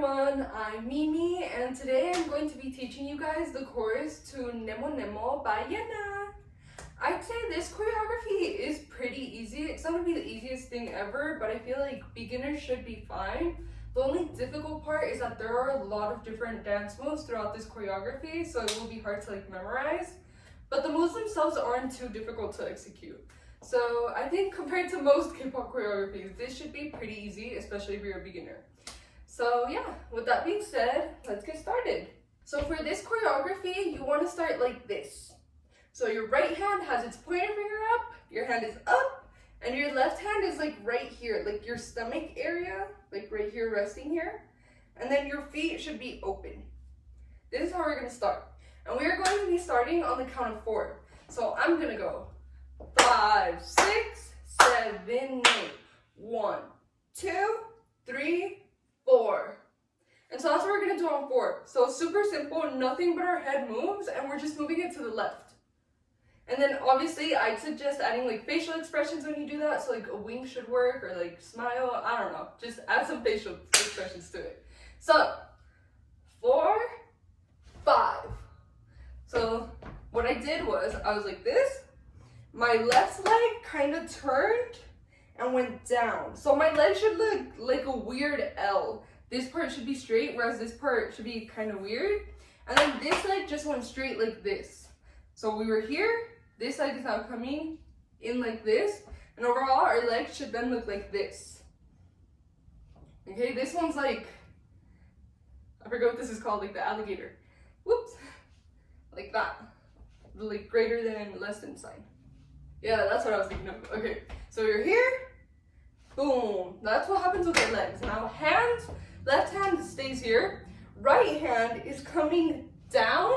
everyone, I'm Mimi and today I'm going to be teaching you guys the chorus to Nemonemo by YENA. I'd say this choreography is pretty easy. It's not going to be the easiest thing ever, but I feel like beginners should be fine. The only difficult part is that there are a lot of different dance moves throughout this choreography, so it will be hard to memorize. But the moves themselves aren't too difficult to execute. So I think compared to most K-pop choreographies, this should be pretty easy, especially if you're a beginner. So yeah, with that being said, let's get started. So for this choreography, you want to start like this. So your right hand has its pointer finger up, your hand is up, and your left hand is right here, like your stomach area, like right here, resting here. And then your feet should be open. This is how we're going to start. And we are going to be starting on the count of 4. So I'm going to go 5, 6, 7, 8. 1, 2, 3, 4. And so that's what we're going to do on 4. So super simple, nothing but our head moves, and we're just moving it to the left. And then obviously I'd suggest adding facial expressions when you do that. So a wink should work, or smile, I don't know. Just add some facial expressions to it. So 4, 5. So what I did was I was like this. My left leg kind of turned and went down. So my leg should look like a weird L. This part should be straight, whereas this part should be kind of weird. And then this leg just went straight like this. So we were here, this leg is now coming in like this, and overall our leg should then look like this. Okay, this one's I forget what this is called, the alligator. Whoops. Like that. The greater than, less than sign. Yeah, that's what I was thinking of. Okay, so you're here, boom. That's what happens with your legs. Now left hand stays here. Right hand is coming down,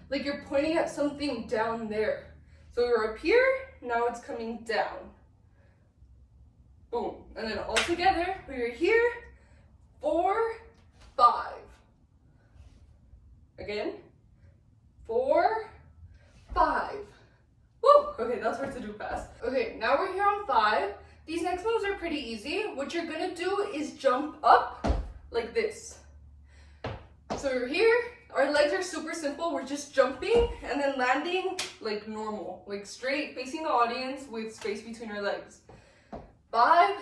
like you're pointing at something down there. So we're up here, now it's coming down. Boom. And then all together, we're here, 4, 5. Again, 4, 5. Woo! Okay, that's hard to do fast. Okay, now we're here on 5. These next moves are pretty easy. What you're gonna do is jump up like this. So we're here, our legs are super simple. We're just jumping and then landing like normal, straight facing the audience with space between our legs. 5,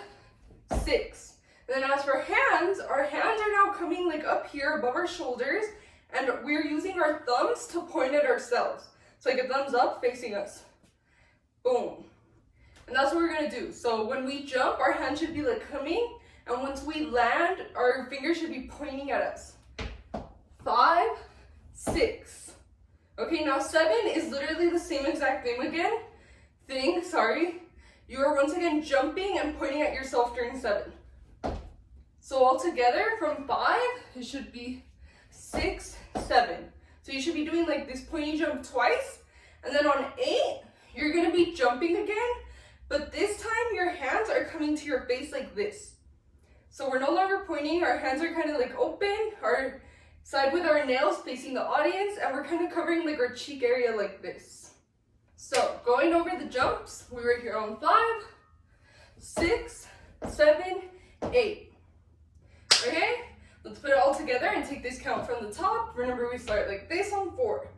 6. And then as for hands, our hands are now coming up here above our shoulders, and we're using our thumbs to point at ourselves. So a thumbs up facing us. Boom. And that's what we're gonna do. So when we jump, our hand should be coming, and once we land, our fingers should be pointing at us. 5, 6. Okay, now 7 is literally the same exact thing, sorry. You are once again jumping and pointing at yourself during 7. So all together from 5, it should be 6, 7. So you should be doing this pointy jump twice, and then on 8, you're gonna be jumping again, but this time your hands are coming to your face like this. So we're no longer pointing, our hands are kind of open, our side with our nails facing the audience, and we're kind of covering our cheek area like this. So going over the jumps, we were here on 5, 6, 7, 8. Okay? Let's put it all together and take this count from the top. Remember, we start like this on 4.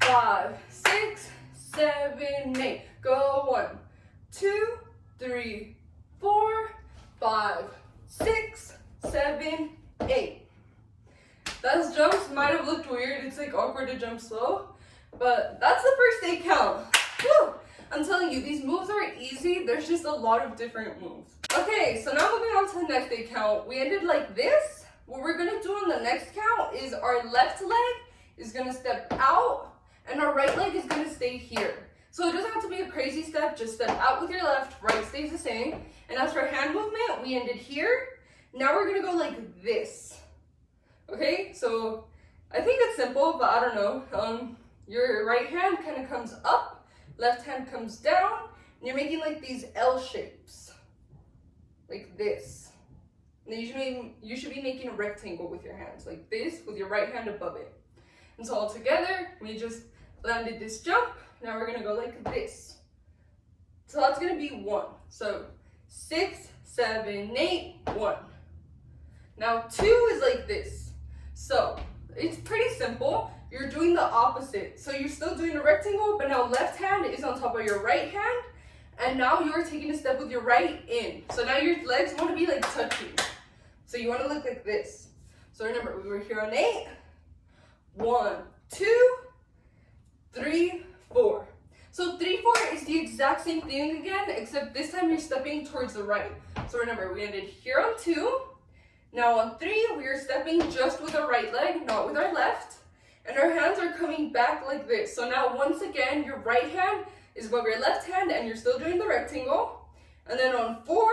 5, 6, 7, 8. Go 1, 2, 3, 4, 5, 6, 7, 8. Those jumps might have looked weird. It's awkward to jump slow, but that's the first 8 count. Whew. I'm telling you, these moves are easy. There's just a lot of different moves. Okay, so now moving on to the next 8 count. We ended like this. What we're gonna do on the next count is our left leg is gonna step out, and our right leg is gonna stay here. So it doesn't have to be a crazy step, just step out with your left, right stays the same. And as for hand movement, we ended here. Now we're gonna go like this. Okay, so I think it's simple, but I don't know. Your right hand kind of comes up, left hand comes down, and you're making these L shapes, like this. And then you should be making a rectangle with your hands, like this, with your right hand above it. And so all together, we just landed this jump. Now we're gonna go like this. So that's gonna be 1. So 6, 7, 8, 1. Now 2 is like this. So it's pretty simple. You're doing the opposite. So you're still doing a rectangle, but now left hand is on top of your right hand. And now you're taking a step with your right in. So now your legs want to be like touching. So you want to look like this. So remember, we were here on 8. 1, 2, 3, 4. So 3, 4 is the exact same thing again, except this time you're stepping towards the right. So remember, we ended here on 2. Now on 3, we are stepping just with our right leg, not with our left. And our hands are coming back like this. So now once again, your right hand is above your left hand and you're still doing the rectangle. And then on 4,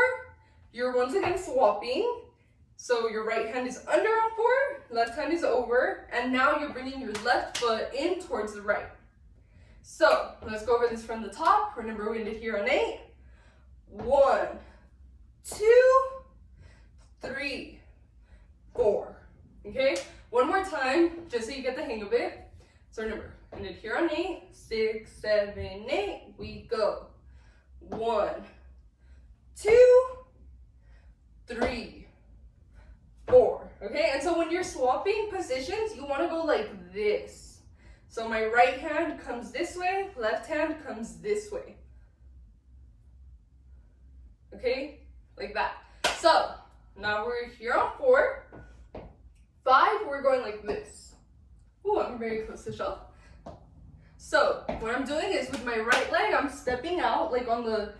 you're once again swapping. So your right hand is under on 4, left hand is over, and now you're bringing your left foot in towards the right. So let's go over this from the top. Remember, we ended here on 8. 1, 2, 3, 4. Okay, one more time, just so you get the hang of it. So remember, ended here on 8, 6, 7, 8. We go 1, 2, 3, 4. Okay, and so when you're swapping positions, you want to go like this. So my right hand comes this way, left hand comes this way. Okay, like that. So now we're here on 4. 5, we're going like this. Ooh, I'm very close to shelf. So what I'm doing is with my right leg, I'm stepping out like on the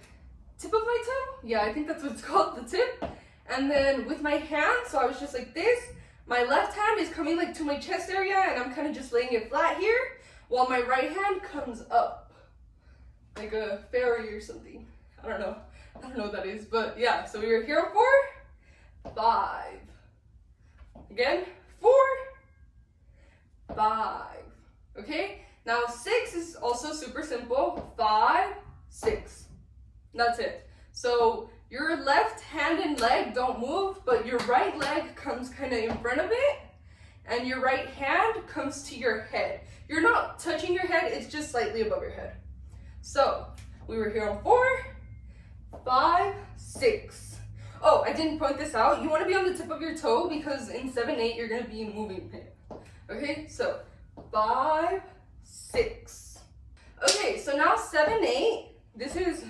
tip of my toe. Yeah, I think that's what it's called, the tip. And then with my hand, so I was just like this, my left hand is coming like to my chest area and I'm kind of just laying it flat here, while my right hand comes up, like a fairy or something. I don't know what that is, but yeah, so we were here on 4, 5. Again, 4, 5. Okay, now 6 is also super simple. 5, 6. That's it. So your left hand and leg don't move, but your right leg comes kind of in front of it, and your right hand comes to your head. You're not touching your head, it's just slightly above your head. So we were here on 4, 5, 6. Oh, I didn't point this out. You want to be on the tip of your toe because in 7, 8, you're going to be moving it. Okay, so 5, 6. Okay, so now 7, 8. This is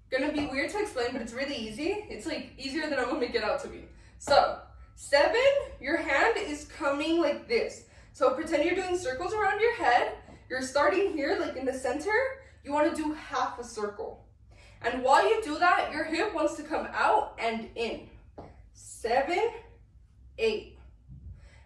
gonna be weird to explain, but it's really easy. It's like easier than I'm gonna make it out to be. So 7, your hand is coming like this. So pretend you're doing circles around your head. You're starting here, like in the center. You want to do half a circle. And while you do that, your hip wants to come out and in. 7, 8.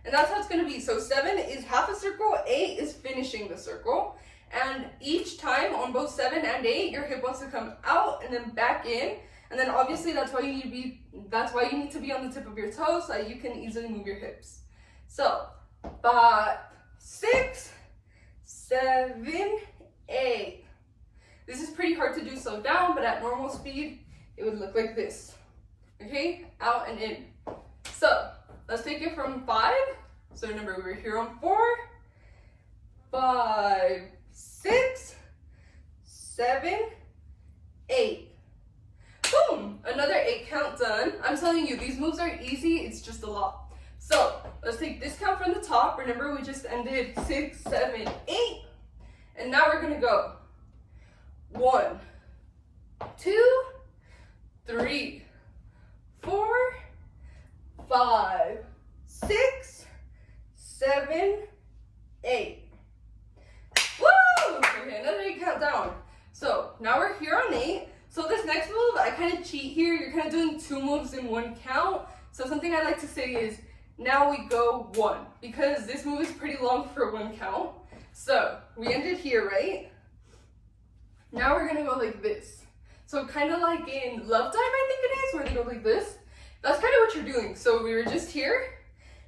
And that's how it's gonna be. So 7 is half a circle, 8 is finishing the circle. And each time on both 7 and 8, your hip wants to come out and then back in. And then obviously that's why you need to be on the tip of your toes so that you can easily move your hips. So 5, 6, 7, 8. This is pretty hard to do slow down, but at normal speed, it would look like this. Okay, out and in. So let's take it from 5. So remember, we were here on 4, 5, 6, 7, 8. Boom! Another 8 count done. I'm telling you, these moves are easy, it's just a lot. So let's take this count from the top. Remember, we just ended 6, 7, 8. And now we're gonna go 1, 2, 3, 4, 5, 6, 7, 8. Woo! Okay, another 8 count down. So now we're here on 8. So this next move, I kind of cheat here. You're kind of doing 2 moves in 1 count. So something I like to say is, now we go 1, because this move is pretty long for 1 count. So we ended here, right? Now we're gonna go like this. So kind of like in Love Dive, I think it is, where they go like this. That's kind of what you're doing. So we were just here.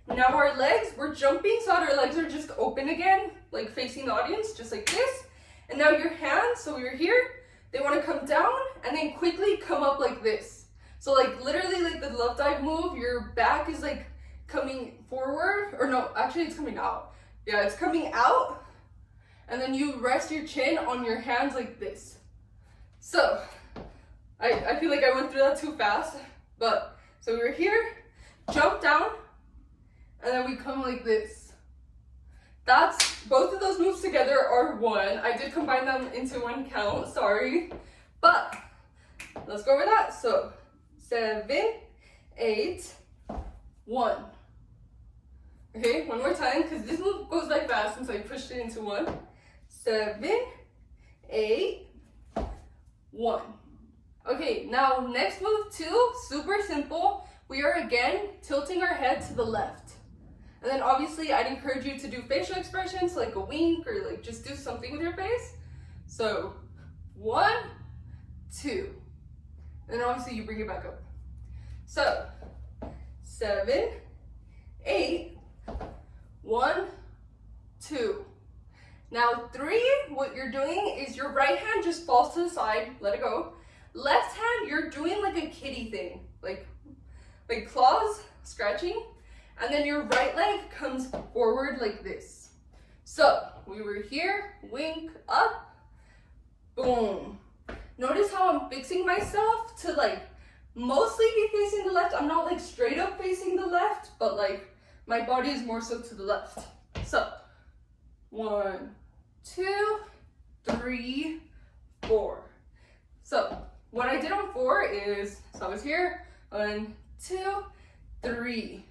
Now our legs, we're jumping so that our legs are just open again, like facing the audience, just like this. And now your hands, so we were here, they want to come down and then quickly come up like this. So like literally like the Love Dive move, your back is like coming forward, or no, actually it's coming out. Yeah, it's coming out. And then you rest your chin on your hands like this. So I feel like I went through that too fast, but so we were here, jump down, and then we come like this. That's, both of those moves together are 1. I did combine them into 1 count, sorry. But let's go over that. So 7, 8, 1. Okay, one more time, because this move goes by fast since I pushed it into 1. 7, 8, 1. Okay, now next move 2, super simple. We are again tilting our head to the left. And then obviously I'd encourage you to do facial expressions like a wink or like just do something with your face. So 1, 2. And then obviously you bring it back up. So 7, 8, 1, 2. Now 3, what you're doing is your right hand just falls to the side, let it go. Left hand, you're doing like a kitty thing, like claws, scratching. And then your right leg comes forward like this. So we were here, wink, up, boom. Notice how I'm fixing myself to like mostly be facing the left. I'm not like straight up facing the left, but like my body is more so to the left. So 1, 2, 3, 4. So what I did on 4 is, so I was here, 1, 2, 3.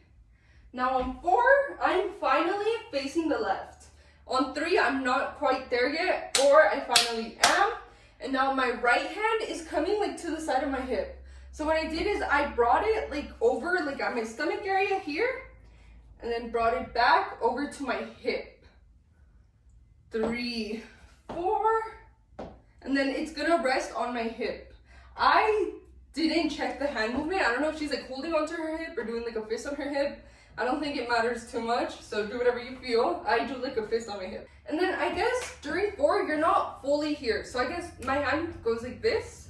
Now on 4, I'm finally facing the left. On 3, I'm not quite there yet, 4, I finally am. And now my right hand is coming like to the side of my hip. So what I did is I brought it like over, like at my stomach area here, and then brought it back over to my hip. 3, 4, and then it's gonna rest on my hip. I didn't check the hand movement. I don't know if she's like holding onto her hip or doing like a fist on her hip. I don't think it matters too much, so do whatever you feel. I do like a fist on my hip. And then I guess during 4, you're not fully here. So I guess my hand goes like this.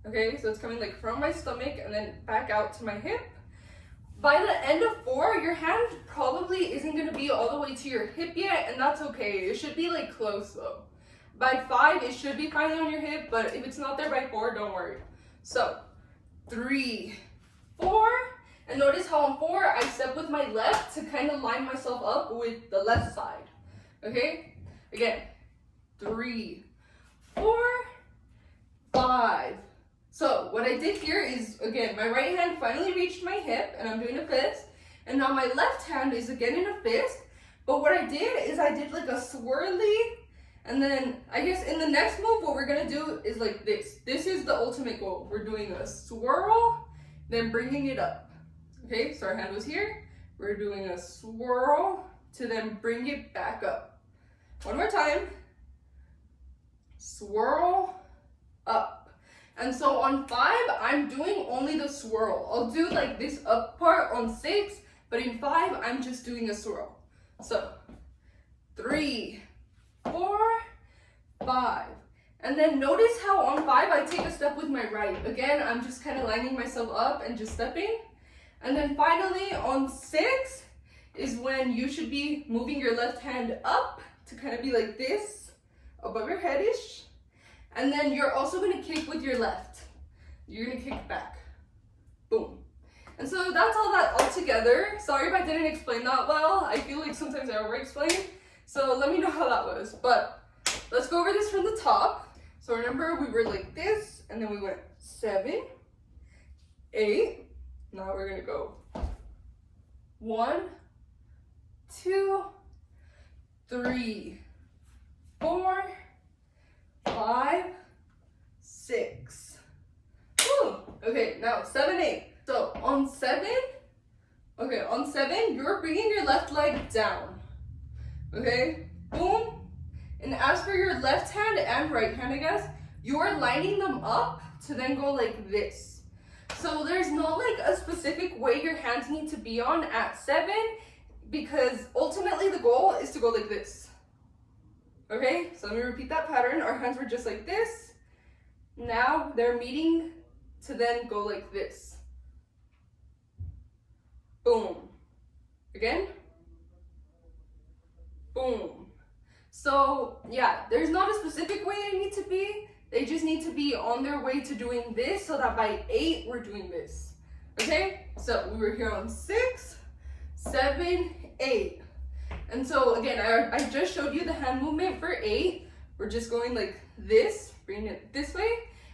Okay, so it's coming like from my stomach and then back out to my hip. By the end of 4, your hand probably isn't gonna be all the way to your hip yet, and that's okay. It should be like close though. By 5, it should be finally on your hip, but if it's not there by 4, don't worry. So 3, 4, and notice how on 4, I step with my left to kind of line myself up with the left side. Okay? Again, 3, 4, 5. So what I did here is, again, my right hand finally reached my hip, and I'm doing a fist. And now my left hand is again in a fist. But what I did is I did like a swirly, and then I guess in the next move, what we're gonna do is like this. This is the ultimate goal. We're doing a swirl, then bringing it up. Okay, so our hand was here. We're doing a swirl to then bring it back up. One more time. Swirl, up. And so on 5, I'm doing only the swirl. I'll do like this up part on 6, but in 5, I'm just doing a swirl. So 3, 4, 5. And then notice how on 5, I take a step with my right. Again, I'm just kind of lining myself up and just stepping. And then finally on 6 is when you should be moving your left hand up to kind of be like this, above your head-ish. And then you're also gonna kick with your left. You're gonna kick back. Boom. And so that's all that all together. Sorry if I didn't explain that well. I feel like sometimes I over-explain. So let me know how that was. But let's go over this from the top. So remember, we were like this, and then we went 7, 8. Now we're gonna go 1, 2, 3, 4, 5, 6. Woo! Okay, now 7, 8. So on 7, you're bringing your left leg down. Okay, boom. And as for your left hand and right hand, I guess, you're lining them up to then go like this. So there's not like a specific way your hands need to be on at 7, because ultimately the goal is to go like this. Okay, so let me repeat that pattern. Our hands were just like this. Now they're meeting to then go like this. Boom. Again. Boom. So yeah, there's not a specific way they need to be. They just need to be on their way to doing this so that by 8, we're doing this. Okay? So we were here on 6, 7, 8. And so again, I just showed you the hand movement for 8. We're just going like this, bringing it this way.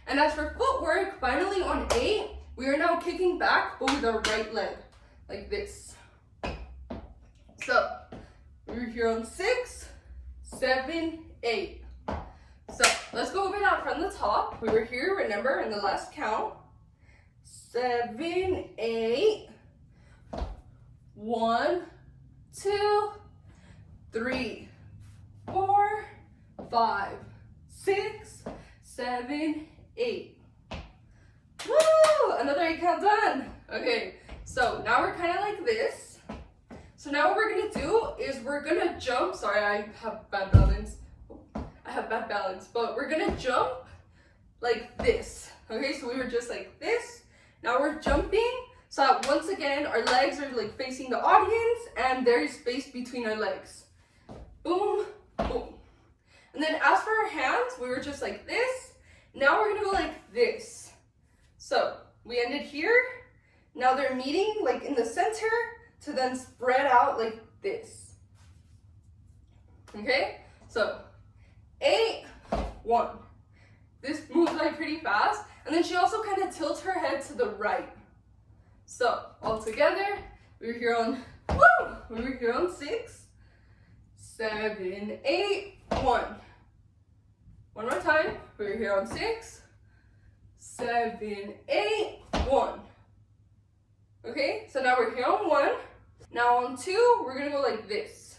And as for footwork, finally on 8, we are now kicking back, but with our right leg, like this. So we're here on 6, 7, 8. So let's go over that from the top. We were here, remember, in the last count. 7, 8. 1, 2, 3, 4, 5, 6, 7, 8. Woo! Another 8 count done. Okay, so now we're kind of like this. So now what we're gonna do is we're gonna jump. Sorry, I have bad balance. But we're gonna jump like this. Okay, so we were just like this. Now we're jumping. So that once again, our legs are like facing the audience and there is space between our legs. Boom, boom. And then as for our hands, we were just like this. Now we're gonna go like this. So we ended here. Now they're meeting like in the center to then spread out like this. Okay, so 8, 1. This moves like pretty fast. And then she also kind of tilts her head to the right. So all together, we were here on 6, 7, 8, 1. One more time. We were here on 6, 7, 8, 1. Okay, so now we're here on 1. Now on 2, we're gonna go like this.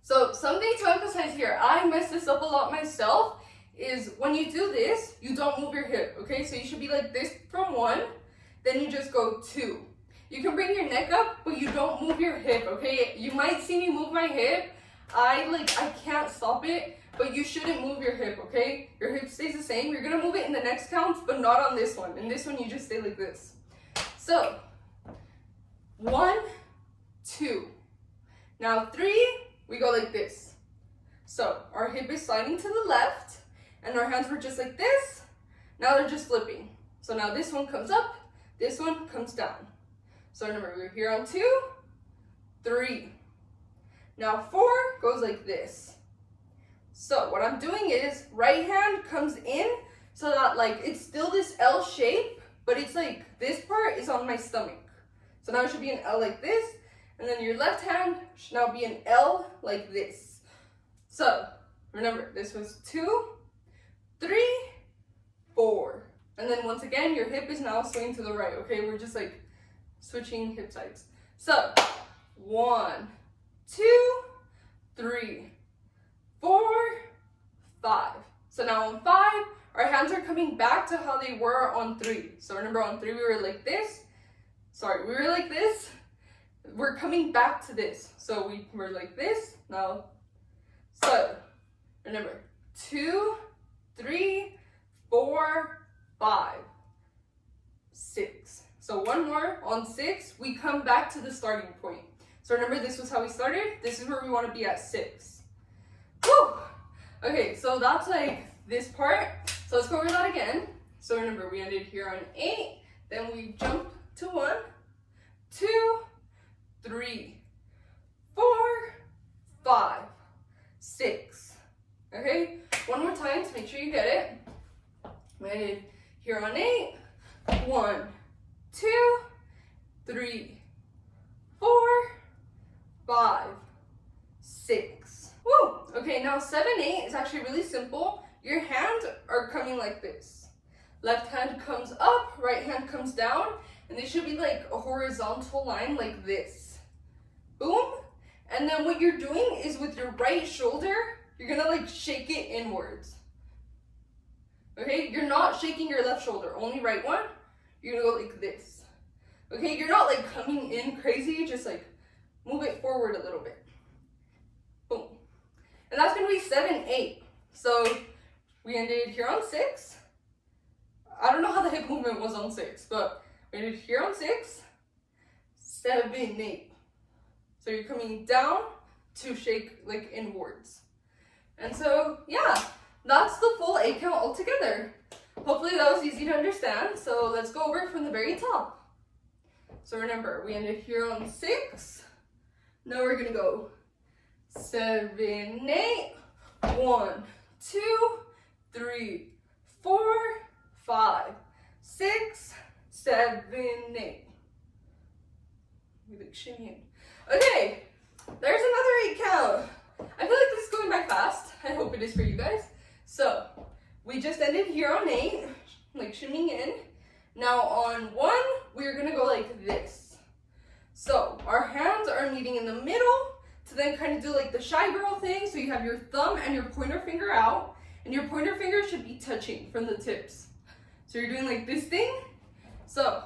So something to emphasize here, I messed this up a lot myself, is when you do this, you don't move your hip, okay? So you should be like this from 1, then you just go 2. You can bring your neck up, but you don't move your hip, okay? You might see me move my hip. I can't stop it, but you shouldn't move your hip, okay? Your hip stays the same. You're gonna move it in the next count, but not on this one. In this one, you just stay like this. So, 1, 2. Now 3, we go like this. So our hip is sliding to the left, and our hands were just like this. Now they're just flipping. So now this one comes up, this one comes down. So remember, we're here on 2, 3. Now 4 goes like this. So what I'm doing is right hand comes in so that like it's still this L shape, but it's like this part is on my stomach. So now it should be an L like this, and then your left hand should now be an L like this. So remember, this was 2, 3, 4. And then once again, your hip is now swinging to the right, okay? We're just like switching hip sides. So 1, 2, 3, 4, 5. So now on 5, our hands are coming back to how they were on 3. So remember on 3, we were like this. We were like this. We're coming back to this. So we were like this. Now, so remember, 2, 3, 4, 5, 6. So one more. On 6, we come back to the starting point. So remember, this was how we started. This is where we want to be at 6. Woo! Okay, so that's like this part. So let's go over that again. So remember, we ended here on 8. Then we jumped to 1, 2, 3, 4, 5, 6. Okay, one more time to make sure you get it. We ended here on 8. 1, 2, 3, 4, 5, 6. Woo! Okay, now 7, 8 is actually really simple. Your hands are coming like this. Left hand comes up, right hand comes down, and they should be like a horizontal line like this. Boom. And then what you're doing is with your right shoulder, you're gonna like shake it inwards. Okay, you're not shaking your left shoulder, only right one. You're gonna go like this. Okay, you're not like coming in crazy, just like move it forward a little bit. Boom. And that's gonna be 7, 8. So we ended here on 6. I don't know how the hip movement was on 6, but we ended here on 6, 7, 8. So you're coming down to shake like inwards. And so, yeah, that's the full 8 count altogether. Hopefully that was easy to understand. So let's go over it from the very top. So remember, we ended here on 6. Now we're gonna go 7, 8. 1, 2, 3, 4, 5, 6, 7, 8. We like shimmy in. Okay, there's another 8 count. I feel like this is going by fast. I hope it is for you guys. So we just ended here on 8, like shimmying in. Now on 1, we're gonna go like this. So our hands are meeting in the middle to then kind of do like the shy girl thing. So you have your thumb and your pointer finger out, and your pointer finger should be touching from the tips. So you're doing like this thing. So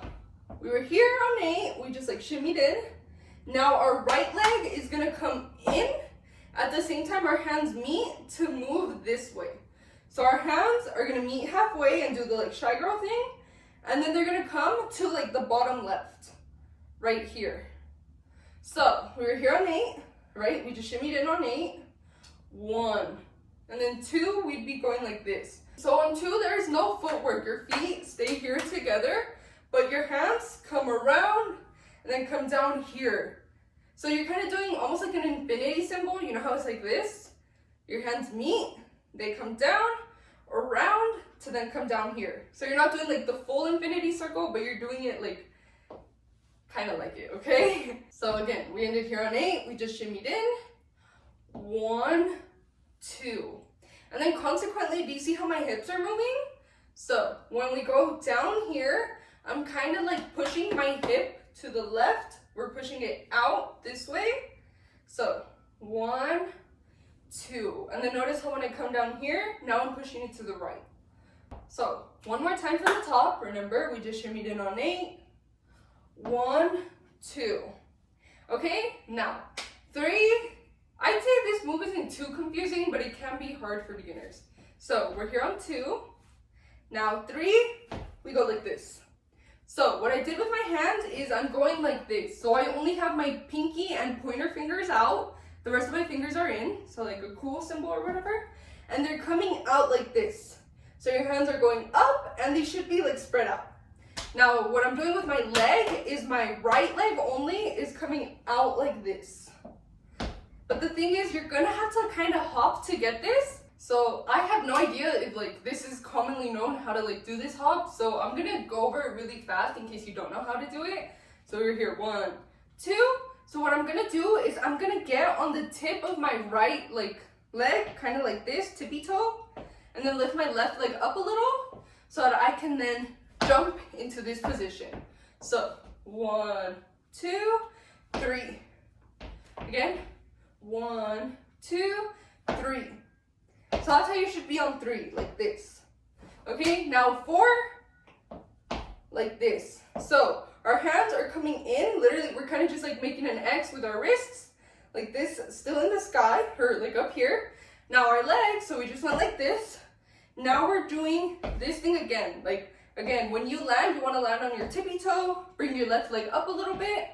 we were here on 8, we just like shimmied in. Now our right leg is gonna come in. At the same time, our hands meet to move this way. So our hands are gonna meet halfway and do the like shy girl thing. And then they're gonna come to like the bottom left, right here. So we were here on 8, right? We just shimmied in on 8. 1. And then 2, we'd be going like this. So on 2, there's no footwork. Your feet stay here together, but your hands come around and then come down here. So you're kind of doing almost like an infinity symbol. You know how it's like this? Your hands meet, they come down, around, to then come down here. So you're not doing like the full infinity circle, but you're doing it like, kind of like it, okay? So again, we ended here on 8, we just shimmied in. 1, 2. And then consequently, do you see how my hips are moving? So when we go down here, I'm kind of like pushing my hip to the left. We're pushing it out this way. So 1, 2. And then notice how when I come down here, now I'm pushing it to the right. So one more time from the top. Remember, we just shimmied in on 8. 1, 2. Okay, now 3. I'd say this move isn't too confusing, but it can be hard for beginners. So we're here on 2. Now 3, we go like this. So what I did with my hands is I'm going like this. So I only have my pinky and pointer fingers out. The rest of my fingers are in. So like a cool symbol or whatever. And they're coming out like this. So your hands are going up and they should be like spread out. Now what I'm doing with my leg is my right leg only is coming out like this. But the thing is, you're gonna have to kind of hop to get this. So I have no idea if like this is commonly known how to like do this hop. So I'm gonna go over it really fast in case you don't know how to do it. So we're here, 1, 2. So what I'm gonna do is I'm gonna get on the tip of my right like leg, kind of like this, tippy toe, and then lift my left leg up a little so that I can then jump into this position. So 1, 2, 3. Again, 1, 2, 3. So that's how you should be on 3, like this. Okay, now 4, like this. So our hands are coming in, literally we're kind of just like making an X with our wrists, like this, still in the sky, or like up here. Now our legs, so we just went like this. Now we're doing this thing again. Like, again, when you land, you want to land on your tippy toe, bring your left leg up a little bit,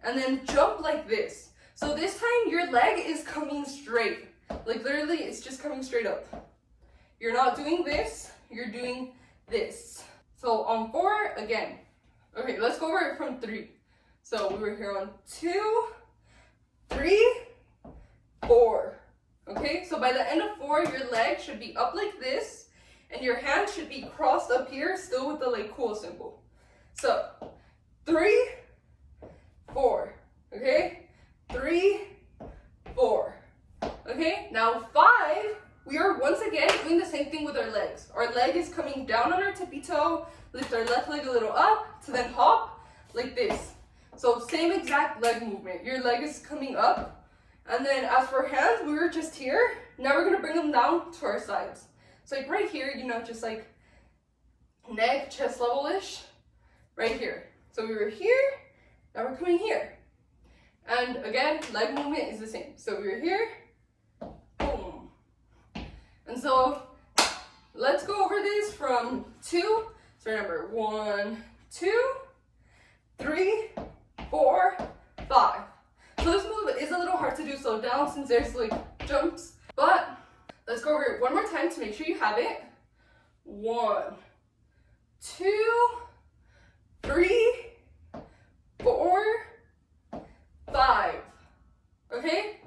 and then jump like this. So this time your leg is coming straight. Like literally, it's just coming straight up. You're not doing this, you're doing this. So on 4, again. Okay, let's go over it from 3. So we were here on 2, 3, 4. Okay, so by the end of 4, your leg should be up like this, and your hand should be crossed up here, still with the like cool symbol. So 3, 4. Okay, 3, 4. Okay, now 5, we are once again doing the same thing with our legs. Our leg is coming down on our tippy toe, lift our left leg a little up, to then hop like this. So same exact leg movement. Your leg is coming up. And then as for hands, we were just here. Now we're gonna bring them down to our sides. So like right here, you know, just like neck, chest level-ish, right here. So we were here, now we're coming here. And again, leg movement is the same. So we were here, boom. And so let's go over this from 2. So remember, 1, 2, 3, 4, 5. So this move is a little hard to do slow down since there's like jumps, but let's go over it one more time to make sure you have it. 1, 2, 3, 4.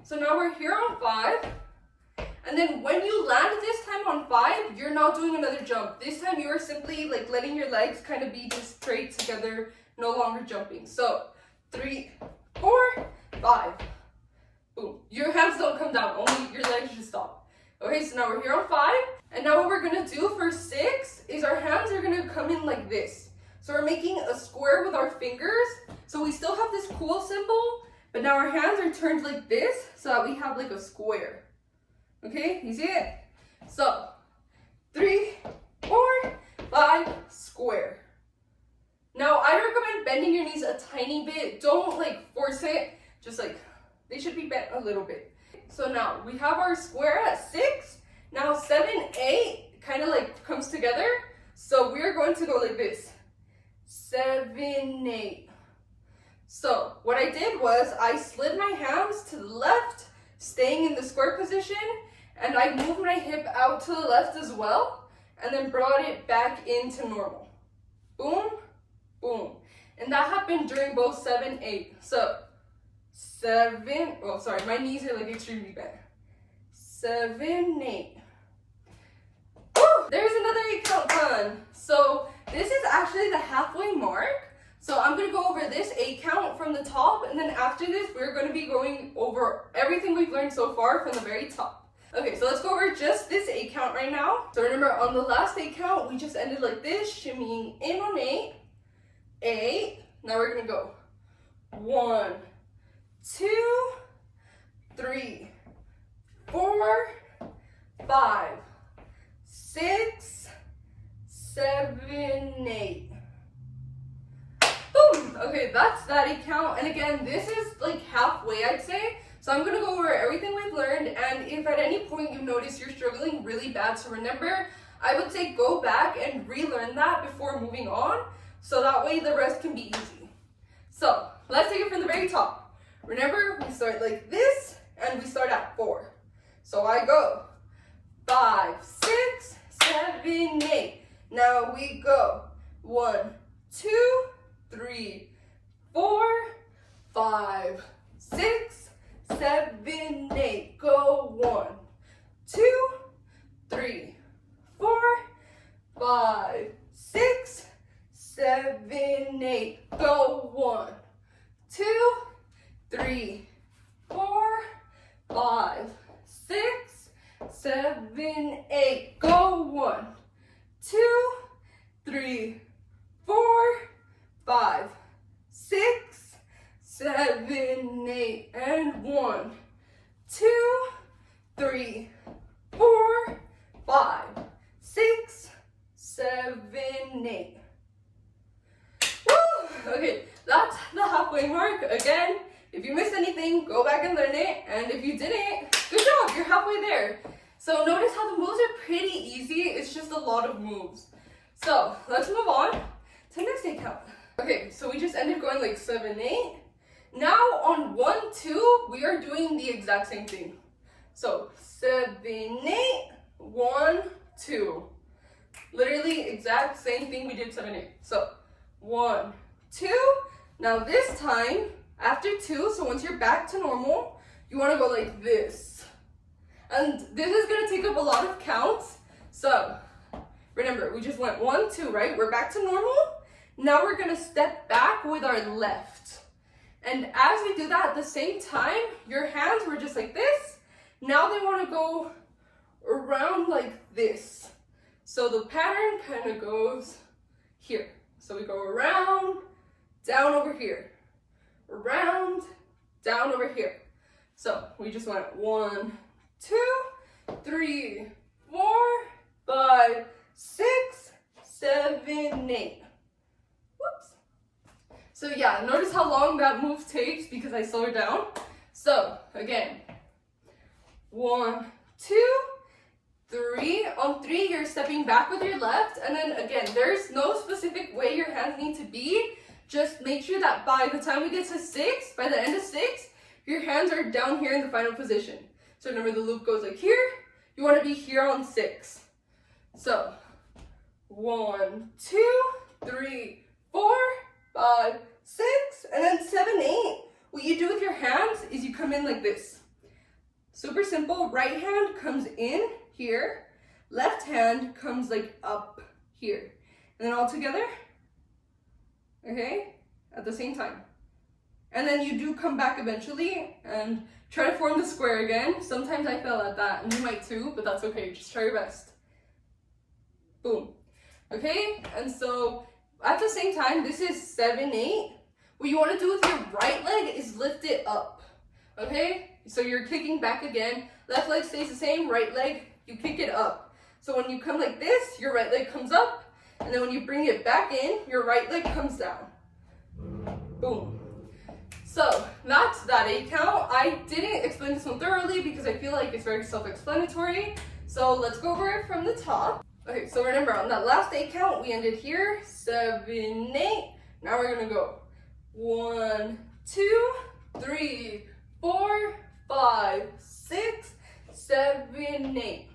so now we're here on 5. And then when you land this time on 5, you're not doing another jump. This time you are simply like letting your legs kind of be just straight together, no longer jumping. So 3, 4, 5. Boom. Your hands don't come down, only your legs just stop. Okay, so now we're here on 5. And now what we're gonna do for 6 is our hands are gonna come in like this. So we're making a square with our fingers. So we still have this cool symbol, but now our hands are turned like this so that we have like a square. Okay, you see it? So 3, 4, 5, square. Now I recommend bending your knees a tiny bit. Don't like force it, just like they should be bent a little bit. So now we have our square at 6. Now 7, 8 kind of like comes together. So we're going to go like this. 7, 8. So what I did was I slid my hands to the left, staying in the square position, and I moved my hip out to the left as well, and then brought it back into normal. Boom, boom. And that happened during both 7, 8. So 7, oh sorry, my knees are like extremely bent. 7, 8. Woo! There's another 8 count done. So this is actually the halfway mark. So I'm going to go over this 8 count from the top, and then after this, we're going to be going over everything we've learned so far from the very top. Okay, so let's go over just this 8 count right now. So remember, on the last 8 count, we just ended like this, shimmying in on 8, 8. Now we're going to go 1, 2, 3, 4, 5, 6, 7, 8. Boom! Okay, that's that 8 count. And again, this is like halfway, I'd say. So I'm going to go over everything we've learned. And if at any point you notice you're struggling really bad to remember, I would say go back and relearn that before moving on. So that way the rest can be easy. So let's take it from the very top. Remember, we start like this and we start at 4. So I go 5, 6, 7, 8. Now we go 1, 2, 3, 4, 5, 6, 7, 8. Go 1, 2, 3, 4, 5, 6, 7, 8. Go 1, 2, 3, 4, 5, 6, 7, 8. Go 1, 2, 3, 4, 5, 6, 7, 8, and 1, 2, 3, 4, 5, 6, 7, 8. Woo! Okay, that's the halfway mark. Again, if you missed anything, go back and learn it. And if you didn't, good job, you're halfway there. So notice how the moves are pretty easy. It's just a lot of moves. So let's move on to the next 8 count. Okay, so we just ended going like 7, 8. Now on 1, 2, we are doing the exact same thing. So 7, 8, 1, 2. Literally exact same thing we did 7, 8. So 1, 2. Now this time, after 2, so once you're back to normal, you want to go like this. And this is going to take up a lot of counts. So remember, we just went 1, 2, right? We're back to normal. Now we're going to step back with our left. And as we do that at the same time, your hands were just like this. Now they want to go around like this. So the pattern kind of goes here. So we go around, down over here. Around, down over here. So we just went 1, 2, 3, 4, 5, 6, 7, 8. Whoops. So yeah, notice how long that move takes because I slowed down. So again, 1, 2, 3. On 3, you're stepping back with your left. And then again, there's no specific way your hands need to be. Just make sure that by the time we get to 6, by the end of 6, your hands are down here in the final position. So remember, the loop goes like here. You want to be here on 6. So 1, 2, 3, 4, 5, 6, and then 7, 8. What you do with your hands is you come in like this. Super simple. Right hand comes in here. Left hand comes like up here. And then all together. Okay? At the same time. And then you do come back eventually and try to form the square again. Sometimes I fail at that, and you might too, but that's okay. Just try your best. Boom. Okay? And so at the same time, this is 7-8. What you want to do with your right leg is lift it up. Okay? So you're kicking back again. Left leg stays the same, right leg, you kick it up. So when you come like this, your right leg comes up, and then when you bring it back in, your right leg comes down. Boom. So that's that 8 count. I didn't explain this one thoroughly because I feel like it's very self-explanatory. So let's go over it from the top. Okay, so remember on that last 8 count, we ended here, 7, 8. Now we're gonna go 1, 2, 3, 4, 5, 6, 7, 8.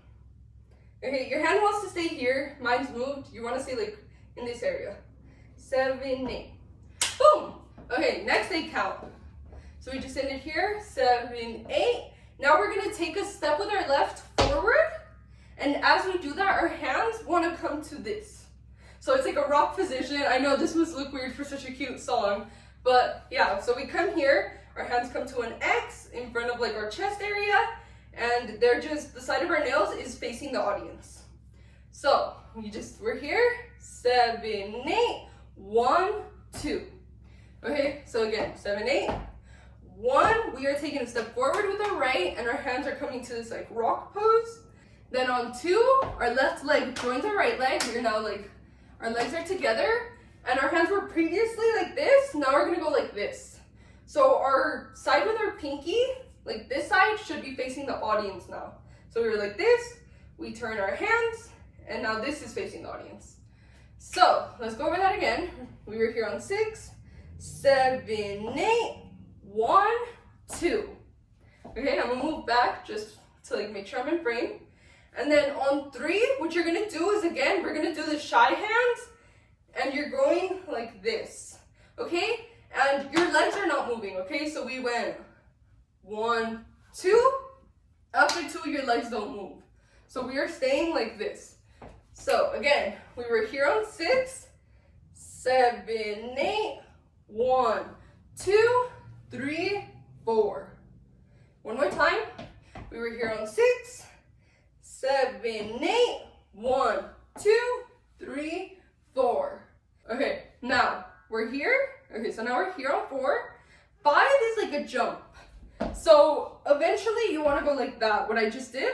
Okay, your hand wants to stay here. Mine's moved. You want to stay like in this area. 7, 8. Boom. Okay, next 8 count. So we just ended here, 7, 8. Now we're gonna take a step with our left forward. And as we do that, our hands want to come to this. So it's like a rock position. I know this must look weird for such a cute song, but yeah, so we come here, our hands come to an X in front of like our chest area, and they're just, the side of our nails is facing the audience. So we're here, 7, 8, 1, 2. Okay, so again, 7, 8, 1, we are taking a step forward with our right, and our hands are coming to this like rock pose. Then on 2, our left leg joins our right leg. We're now like, our legs are together, and our hands were previously like this. Now we're gonna go like this. So our side with our pinky, like this side, should be facing the audience now. So we were like this, we turn our hands, and now this is facing the audience. So let's go over that again. We were here on 6, 7, 8, 1, 2. Okay, I'm gonna move back just to like make sure I'm in frame. And then on 3, what you're gonna do is, again, we're gonna do the shy hands, and you're going like this, okay? And your legs are not moving, okay? So we went 1, 2. After 2, your legs don't move. So we are staying like this. So again, we were here on 6, 7, 8, 1, 2, 3, 4. One more time. We were here on 6, 7, 8, 1, 2, 3, 4. Okay, now we're here. Okay, so now we're here on 4. 5 is like a jump. So eventually you want to go like that, what I just did.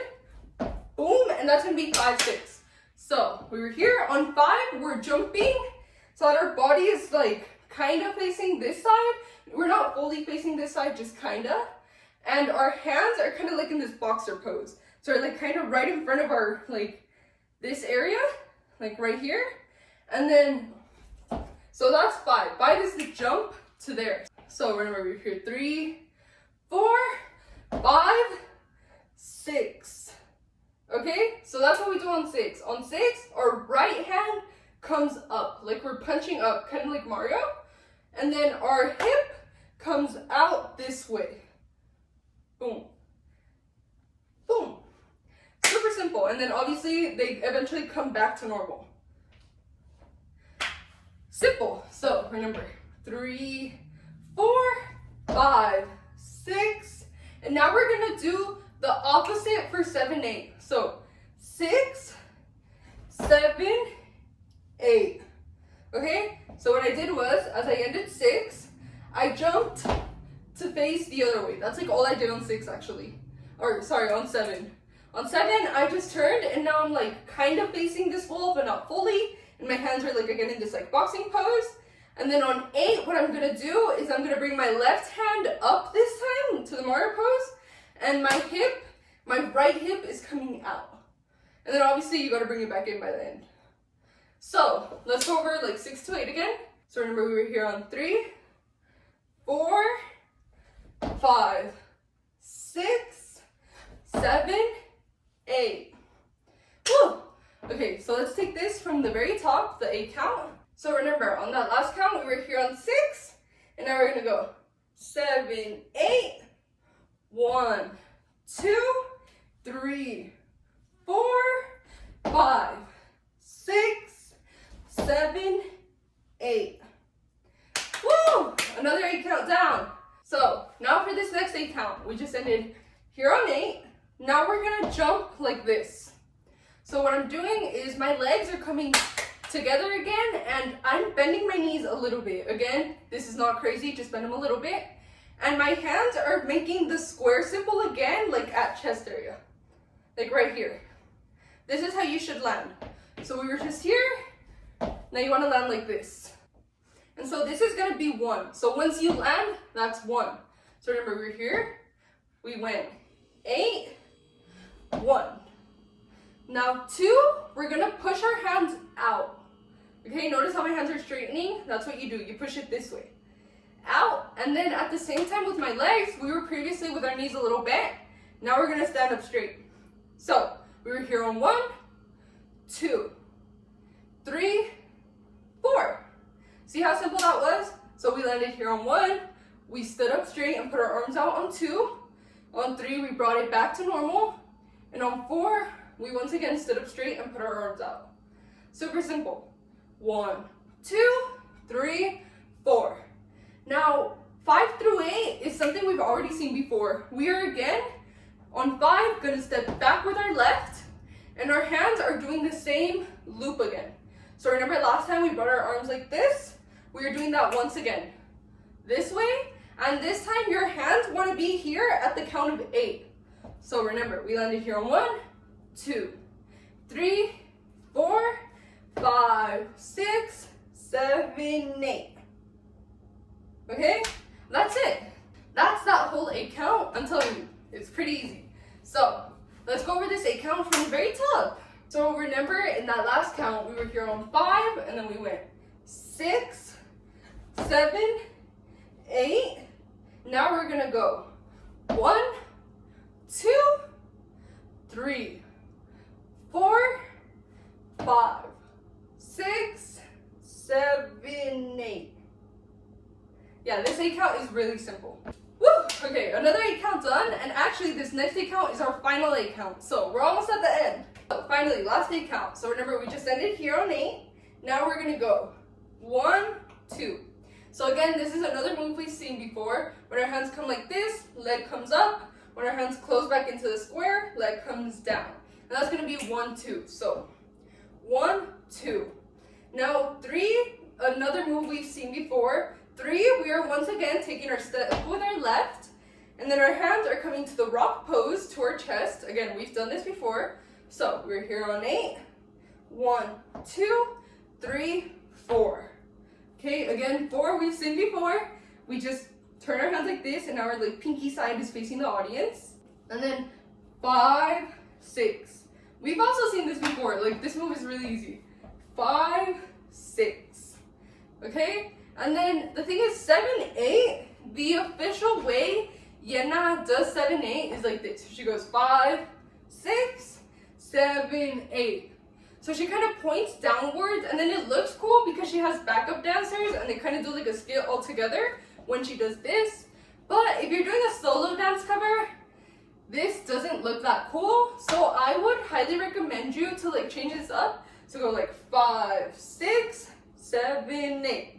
Boom, and that's gonna be 5, 6. So we were here on 5, we're jumping so that our body is like kind of facing this side. We're not fully facing this side, just kinda. And our hands are kind of like in this boxer pose. So we're like kind of right in front of our, like this area, like right here. And then, so that's 5. 5 is the jump to there. So remember, we're here 3, 4, 5, 6. Okay, so that's what we do on 6. On 6, our right hand comes up, like we're punching up, kind of like Mario. And then our hip comes out this way. Boom. Boom. Super simple. And then obviously they eventually come back to normal. Simple. So remember, 3, 4, 5, 6. And now we're gonna do the opposite for 7, 8. So 6, 7, 8. Okay? So what I did was, as I ended 6, I jumped to face the other way. That's like all I did on 6 actually. Or sorry, on 7. On 7, I just turned, and now I'm like kind of facing this wall, but not fully. And my hands are like again in this like boxing pose. And then on 8, what I'm gonna do is I'm gonna bring my left hand up this time to the Mario pose, and my right hip is coming out. And then obviously you gotta bring it back in by the end. So let's go over like 6 to 8 again. So remember, we were here on 3, 4, 5, 6, 7, 8. Woo! Okay, so let's take this from the very top, the 8 count. So remember, on that last count, we were here on 6, and now we're gonna go 7, 8, 1, 2, 3, 4, 5, 6, 7, 8. Woo! Another 8 count down. So now for this next 8 count, we just ended here on 8. Now we're gonna jump like this. So what I'm doing is my legs are coming together again, and I'm bending my knees a little bit. Again, this is not crazy, just bend them a little bit. And my hands are making the square symbol again, like at chest area. Like right here. This is how you should land. So we were just here, now you wanna land like this. And so this is gonna be 1. So once you land, that's 1. So remember, we're here, we went 8, 1. Now 2, we're gonna push our hands out. Okay, notice how my hands are straightening? That's what you do, you push it this way. Out, and then at the same time with my legs, we were previously with our knees a little bent. Now we're gonna stand up straight. So, we were here on 1, 2, 3, 4. See how simple that was? So we landed here on 1, we stood up straight and put our arms out on 2. On 3, we brought it back to normal. And on 4, we once again stood up straight and put our arms out. Super simple. 1, 2, 3, 4. Now, 5 through 8 is something we've already seen before. We are again, on 5, gonna step back with our left, and our hands are doing the same loop again. So remember last time we brought our arms like this? We are doing that once again. This way, and this time your hands wanna be here at the count of 8. So remember, we landed here on 1, 2, 3, 4, 5, 6, 7, 8. Okay, that's it. That's that whole 8 count. I'm telling you, it's pretty easy. So let's go over this 8 count from the very top. So remember, in that last count, we were here on 5, and then we went 6, 7, 8. Now we're gonna go 1, 2, 3, 4, 5, 6, 7, 8. Yeah, this 8 count is really simple. Woo! Okay, another 8 count done, and actually this next 8 count is our final 8 count. So we're almost at the end. So finally, last 8 count. So remember, we just ended here on 8. Now we're gonna go 1, 2. So again, this is another move we've seen before. When our hands come like this, leg comes up. When our hands close back into the square, leg comes down. And that's gonna be 1, 2. So 1, 2. Now 3, another move we've seen before. 3, we are once again taking our step with our left, and then our hands are coming to the rock pose to our chest. Again, we've done this before. So we're here on 8. 1, 2, 3, 4. Okay, again, 4 we've seen before. We just turn our hands like this, and our like pinky side is facing the audience. And then 5, 6. We've also seen this before. Like, this move is really easy. 5, 6. Okay? And then the thing is 7, 8, the official way YENA does 7, 8 is like this. She goes 5, 6, 7, 8. So she kind of points downwards, and then it looks cool because she has backup dancers and they kind of do like a skit all together when she does this. But if you're doing a solo dance cover, this doesn't look that cool. So I would highly recommend you to like change this up. So go like 5, 6, 7, 8.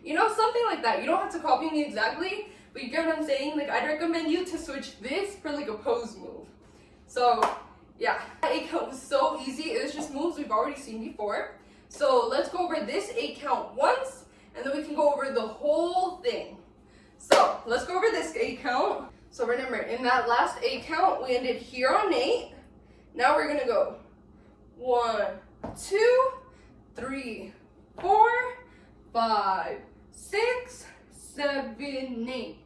You know, something like that. You don't have to copy me exactly, but you get what I'm saying? Like, I'd recommend you to switch this for like a pose move. So yeah, that 8 count was so easy. It was just moves we've already seen before. So let's go over this 8 count once, and then we can go over the whole thing. So let's go over this 8 count. So remember, in that last 8 count, we ended here on 8. Now we're gonna go 1, 2, 3, 4, 5, 6, 7, 8.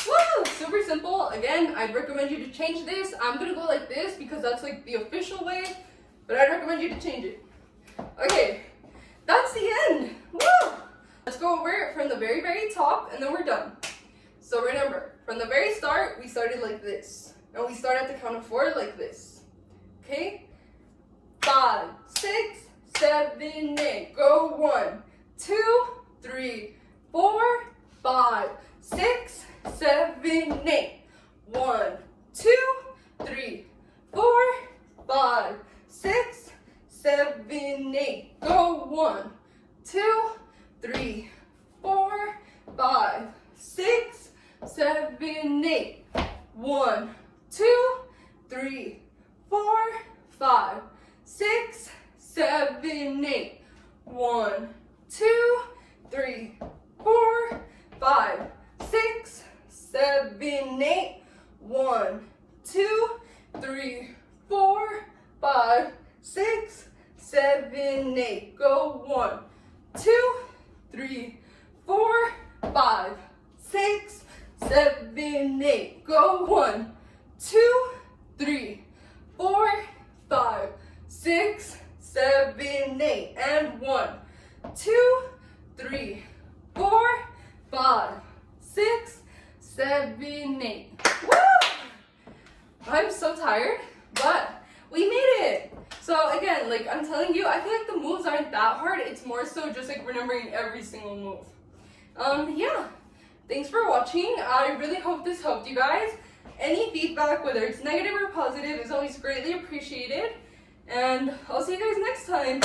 Woo! Super simple. Again, I'd recommend you to change this. I'm gonna go like this because that's like the official way, but I'd recommend you to change it. Okay, that's the end. Woo! Let's go over it from the very, very top, and then we're done. So remember, from the very start, we started like this. And we start at the count of 4 like this. Okay? 5, 6, 7, 8. Go 1, 2, 3, 4, 5, 6, 7, 8. 1, 2, 3, 4, 5, 6, 7, 8. Go 1, 2, 3, 4, 5, 6, 7, 8. 1, 2, 3, 4, 5, 6, 7, 8. 1, 2, 3, 4, 5, 6, 7, 8. 1, 2, 3, 4, 5, 6, 7, 8. Go 1, 2, 3, 4, 5, 6, 7, 8. Go 1, 2, 3, 4, 5, 6, 7, 8. And 1, 2, 3, 4, 5, 6, 7, 8. Woo! I'm so tired, but we made it. So again, like I'm telling you, I feel like the moves aren't that hard. It's more so just like remembering every single move. Yeah. Thanks for watching. I really hope this helped you guys. Any feedback, whether it's negative or positive, is always greatly appreciated. And I'll see you guys next time.